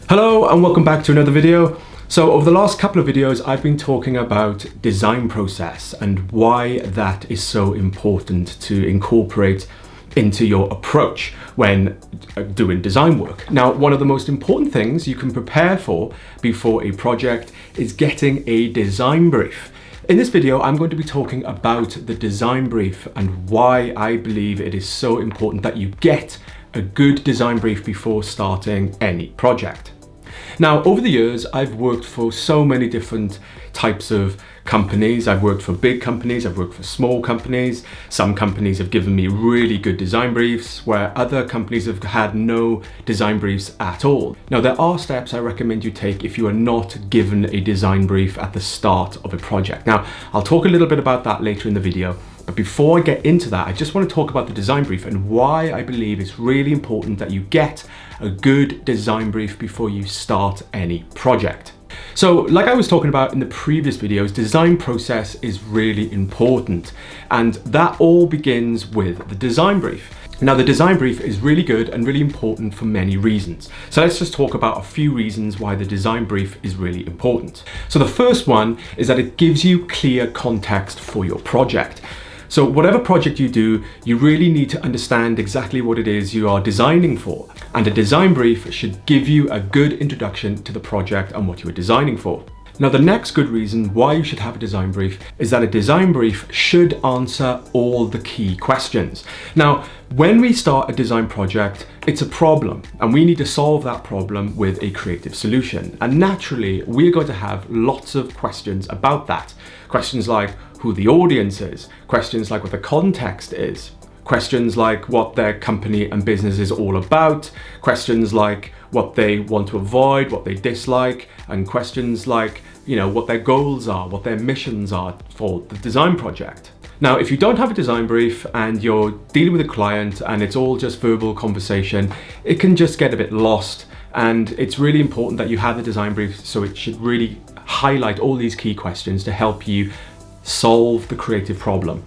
Hello and welcome back to another video. So over the last couple of videos I've been talking about design process and why that is so important to incorporate into your approach when doing design work. Now, one of the most important things you can prepare for before a project is getting a design brief. In this video, I'm going to be talking about the design brief and why I believe it is so important that you get a good design brief before starting any project. Now, over the years, I've worked for so many different types of companies. I've worked for big companies, I've worked for small companies. Some companies have given me really good design briefs, where other companies have had no design briefs at all. Now, there are steps I recommend you take if you are not given a design brief at the start of a project. Now, I'll talk a little bit about that later in the video. But before I get into that, I just want to talk about the design brief and why I believe it's really important that you get a good design brief before you start any project. So, like I was talking about in the previous videos, design process is really important, and that all begins with the design brief. Now, the design brief is really good and really important for many reasons. So let's just talk about a few reasons why the design brief is really important. So the first one is that it gives you clear context for your project. So whatever project you do, you really need to understand exactly what it is you are designing for. And a design brief should give you a good introduction to the project and what you are designing for. Now, the next good reason why you should have a design brief is that a design brief should answer all the key questions. Now, when we start a design project, it's a problem and we need to solve that problem with a creative solution. And naturally, we're going to have lots of questions about that. Questions like who the audience is, questions like what the context is, questions like what their company and business is all about, questions like what they want to avoid, what they dislike, and questions like, what their goals are, what their missions are for the design project. Now, if you don't have a design brief and you're dealing with a client and it's all just verbal conversation, it can just get a bit lost. And it's really important that you have the design brief, so it should really highlight all these key questions to help you solve the creative problem.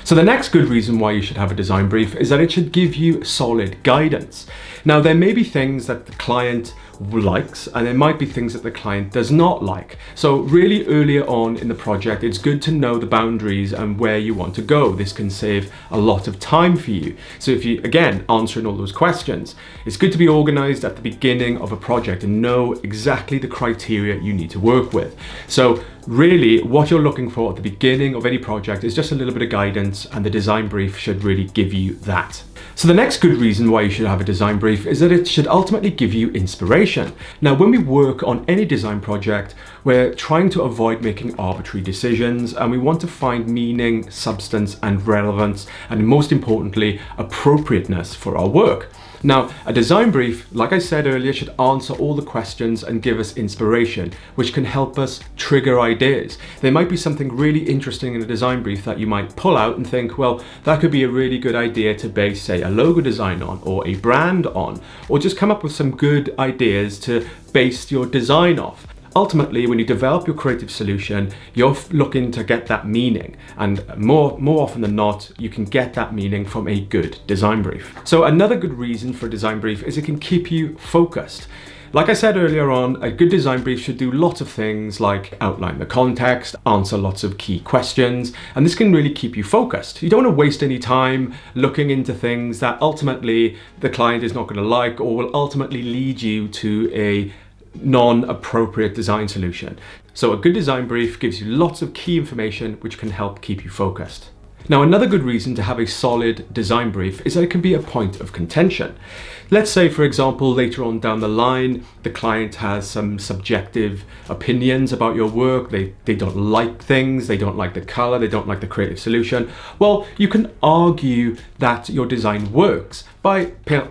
So the next good reason why you should have a design brief is that it should give you solid guidance. Now, there may be things that the client likes and there might be things that the client does not like. So really earlier on in the project, it's good to know the boundaries and where you want to go. This can save a lot of time for you. So if you, again, answering all those questions, it's good to be organized at the beginning of a project and know exactly the criteria you need to work with. So really what you're looking for at the beginning of any project is just a little bit of guidance, and the design brief should really give you that. So the next good reason why you should have a design brief is that it should ultimately give you inspiration. Now, when we work on any design project, we're trying to avoid making arbitrary decisions, and we want to find meaning, substance, and relevance, and most importantly, appropriateness for our work. Now, a design brief, like I said earlier, should answer all the questions and give us inspiration, which can help us trigger ideas. There might be something really interesting in a design brief that you might pull out and think, well, that could be a really good idea to base, say, a logo design on, or a brand on, or just come up with some good ideas to base your design off. Ultimately, when you develop your creative solution, you're looking to get that meaning, and more often than not, you can get that meaning from a good design brief. So another good reason for a design brief is it can keep you focused. Like I said earlier on, a good design brief should do lots of things like outline the context, answer lots of key questions, and this can really keep you focused. You don't want to waste any time looking into things that ultimately the client is not going to like, or will ultimately lead you to a non-appropriate design solution. So a good design brief gives you lots of key information which can help keep you focused. Now, another good reason to have a solid design brief is that it can be a point of contention. Let's say, for example, later on down the line, the client has some subjective opinions about your work. They don't like things, they don't like the color, they don't like the creative solution. Well, you can argue that your design works by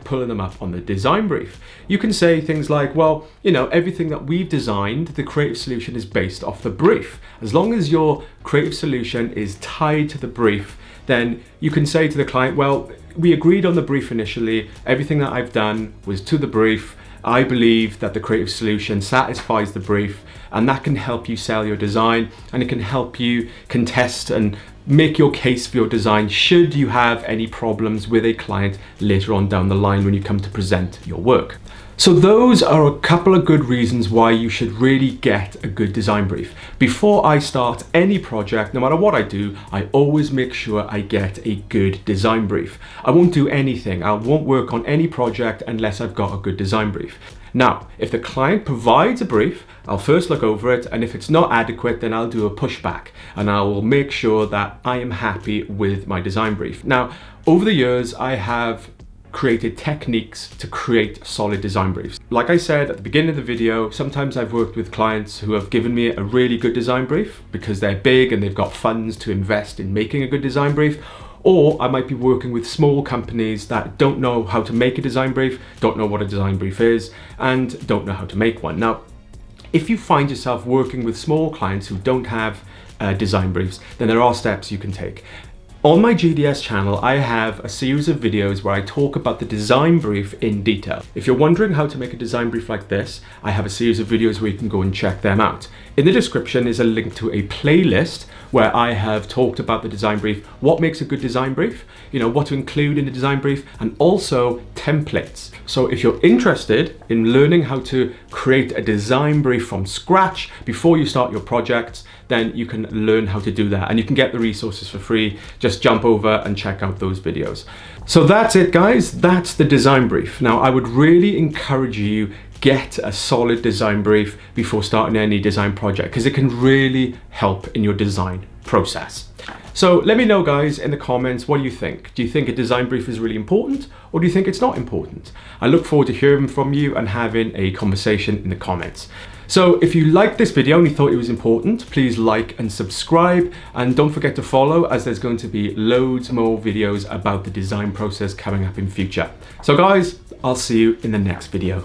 pulling them up on the design brief. You can say things like, well, everything that we've designed, the creative solution is based off the brief. As long as your creative solution is tied to the brief, then you can say to the client, well, we agreed on the brief initially. Everything that I've done was to the brief. I believe that the creative solution satisfies the brief, and that can help you sell your design, and it can help you contest and make your case for your design should you have any problems with a client later on down the line when you come to present your work. So those are a couple of good reasons why you should really get a good design brief. Before I start any project, no matter what I do, I always make sure I get a good design brief. I won't do anything, I won't work on any project unless I've got a good design brief. Now, if the client provides a brief, I'll first look over it, and if it's not adequate, then I'll do a pushback, and I will make sure that I am happy with my design brief. Now, over the years, I have created techniques to create solid design briefs. Like I said at the beginning of the video, sometimes I've worked with clients who have given me a really good design brief because they're big and they've got funds to invest in making a good design brief. Or I might be working with small companies that don't know how to make a design brief, don't know what a design brief is, and don't know how to make one. Now, if you find yourself working with small clients who don't have design briefs, then there are steps you can take. On my GDS channel, I have a series of videos where I talk about the design brief in detail. If you're wondering how to make a design brief like this, I have a series of videos where you can go and check them out. In the description is a link to a playlist where I have talked about the design brief, what makes a good design brief, what to include in the design brief, and also templates. So if you're interested in learning how to create a design brief from scratch before you start your projects, then you can learn how to do that, and you can get the resources for free. Just jump over and check out those videos. So that's it, guys. That's the design brief. Now, I would really encourage you get a solid design brief before starting any design project, because it can really help in your design process. So let me know, guys, in the comments, what do you think? Do you think a design brief is really important, or do you think it's not important? I look forward to hearing from you and having a conversation in the comments. So if you liked this video and you thought it was important, please like and subscribe, and don't forget to follow, as there's going to be loads more videos about the design process coming up in future. So guys, I'll see you in the next video.